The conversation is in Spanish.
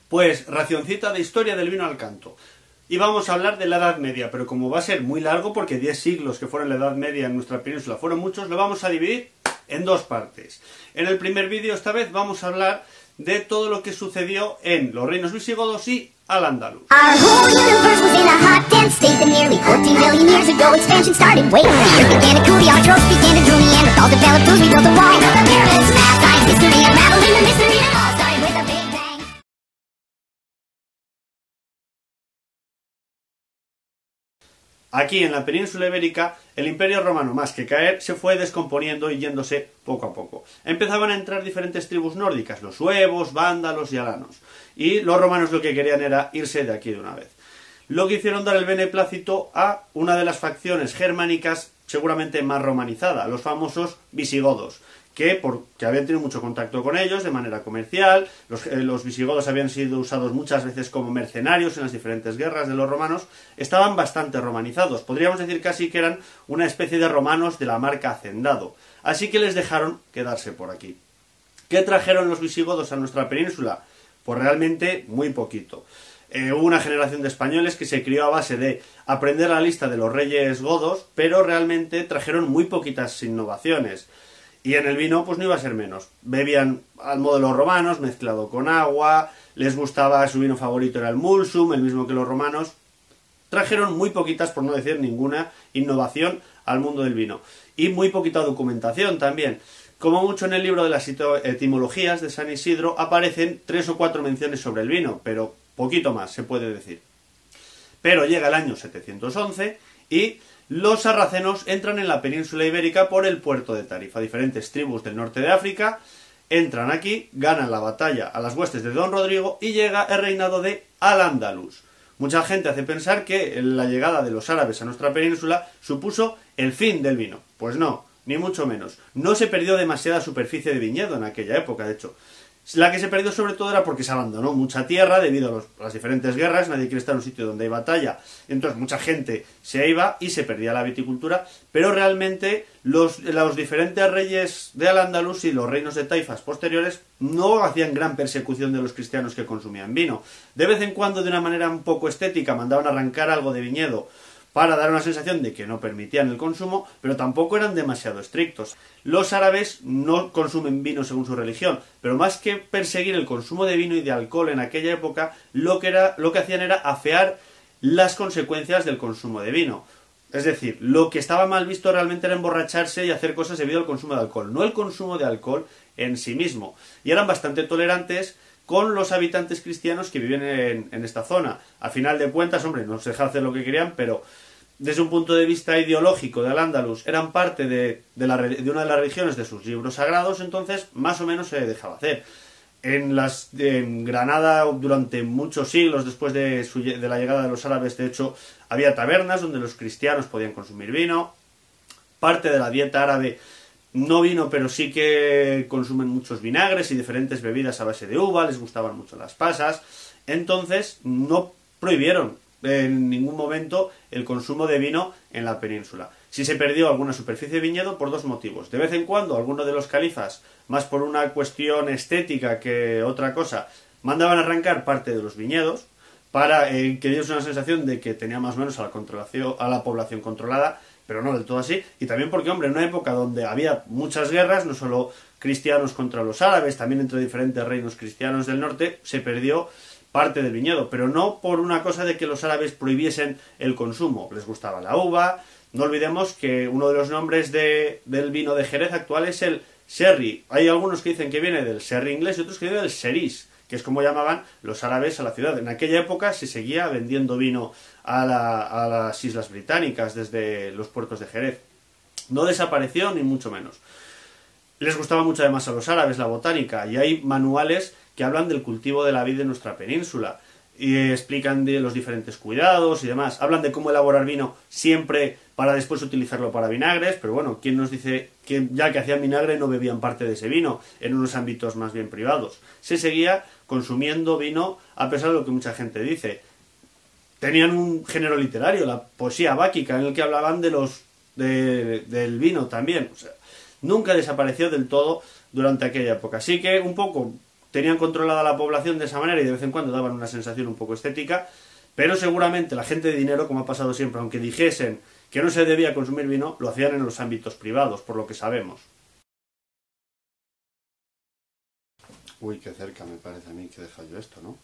Pues racioncita de historia del vino al canto. Y vamos a hablar de la Edad Media, pero como va a ser muy largo, porque 10 siglos que fueron la Edad Media en nuestra península fueron muchos, lo vamos a dividir en dos partes. En el primer vídeo, esta vez, vamos a hablar de todo lo que sucedió en los reinos visigodos y Al-Ándalus. Aquí en la península ibérica, el Imperio Romano, más que caer, se fue descomponiendo y yéndose poco a poco. Empezaban a entrar diferentes tribus nórdicas, los suevos, vándalos y alanos. Y los romanos lo que querían era irse de aquí de una vez. Lo que hicieron dar el beneplácito a una de las facciones germánicas seguramente más romanizada, los famosos visigodos, que habían tenido mucho contacto con ellos de manera comercial. Los visigodos habían sido usados muchas veces como mercenarios en las diferentes guerras de los romanos. Estaban bastante romanizados, podríamos decir casi que eran una especie de romanos de la marca Hacendado, así que les dejaron quedarse por aquí. ¿Qué trajeron los visigodos a nuestra península? Pues realmente muy poquito. Hubo una generación de españoles que se crió a base de aprender la lista de los reyes godos, pero realmente trajeron muy poquitas innovaciones. Y en el vino, pues no iba a ser menos. Bebían al modo de los romanos, mezclado con agua, les gustaba, su vino favorito era el Mulsum, el mismo que los romanos. Trajeron muy poquitas, por no decir ninguna, innovación al mundo del vino. Y muy poquita documentación también. Como mucho en el libro de las etimologías de San Isidro aparecen 3 o 4 menciones sobre el vino, pero poquito más se puede decir. Pero llega el año 711 y los sarracenos entran en la península ibérica por el puerto de Tarifa. Diferentes tribus del norte de África entran aquí, ganan la batalla a las huestes de Don Rodrigo y llega el reinado de Al-Ándalus. Mucha gente hace pensar que la llegada de los árabes a nuestra península supuso el fin del vino. Pues no, ni mucho menos. No se perdió demasiada superficie de viñedo en aquella época, de hecho. La que se perdió sobre todo era porque se abandonó mucha tierra debido a las diferentes guerras, nadie quiere estar en un sitio donde hay batalla, entonces mucha gente se iba y se perdía la viticultura, pero realmente los diferentes reyes de Al-Ándalus y los reinos de taifas posteriores no hacían gran persecución de los cristianos que consumían vino. De vez en cuando, de una manera un poco estética, mandaban arrancar algo de viñedo para dar una sensación de que no permitían el consumo, pero tampoco eran demasiado estrictos. Los árabes no consumen vino según su religión, pero más que perseguir el consumo de vino y de alcohol en aquella época, lo que hacían era afear las consecuencias del consumo de vino. Es decir, lo que estaba mal visto realmente era emborracharse y hacer cosas debido al consumo de alcohol, no el consumo de alcohol en sí mismo. Y eran bastante tolerantes con los habitantes cristianos que viven en esta zona. A final de cuentas, hombre, no se dejaban hacer lo que querían, pero desde un punto de vista ideológico de Al-Ándalus eran parte de una de las religiones de sus libros sagrados, entonces más o menos se dejaba hacer. En Granada, durante muchos siglos después de la llegada de los árabes, de hecho, había tabernas donde los cristianos podían consumir vino. Parte de la dieta árabe, no vino, pero sí que consumen muchos vinagres y diferentes bebidas a base de uva, les gustaban mucho las pasas, entonces no prohibieron en ningún momento el consumo de vino en la península. Sí se perdió alguna superficie de viñedo por dos motivos. De vez en cuando, algunos de los califas, más por una cuestión estética que otra cosa, mandaban arrancar parte de los viñedos para que diese una sensación de que tenía más o menos a la población controlada, pero no del todo así. Y también porque, hombre, en una época donde había muchas guerras, no solo cristianos contra los árabes, también entre diferentes reinos cristianos del norte, se perdió parte del viñedo, pero no por una cosa de que los árabes prohibiesen el consumo. Les gustaba la uva. No olvidemos que uno de los nombres del vino de Jerez actual es el sherry. Hay algunos que dicen que viene del sherry inglés y otros que viene del sheris, que es como llamaban los árabes a la ciudad. En aquella época se seguía vendiendo vino a las islas británicas desde los puertos de Jerez. No desapareció ni mucho menos. Les gustaba mucho además a los árabes la botánica y hay manuales que hablan del cultivo de la vid en nuestra península y explican de los diferentes cuidados y demás. Hablan de cómo elaborar vino siempre para después utilizarlo para vinagres, pero bueno, ¿quién nos dice que ya que hacían vinagre no bebían parte de ese vino en unos ámbitos más bien privados? Se seguía consumiendo vino a pesar de lo que mucha gente dice. Tenían un género literario, la poesía báquica, en el que hablaban del vino también. O sea, nunca desapareció del todo durante aquella época. Así que un poco tenían controlada la población de esa manera y de vez en cuando daban una sensación un poco estética, pero seguramente la gente de dinero, como ha pasado siempre, aunque dijesen que no se debía consumir vino, lo hacían en los ámbitos privados, por lo que sabemos. Uy, qué cerca me parece a mí que he dejado yo esto, ¿no?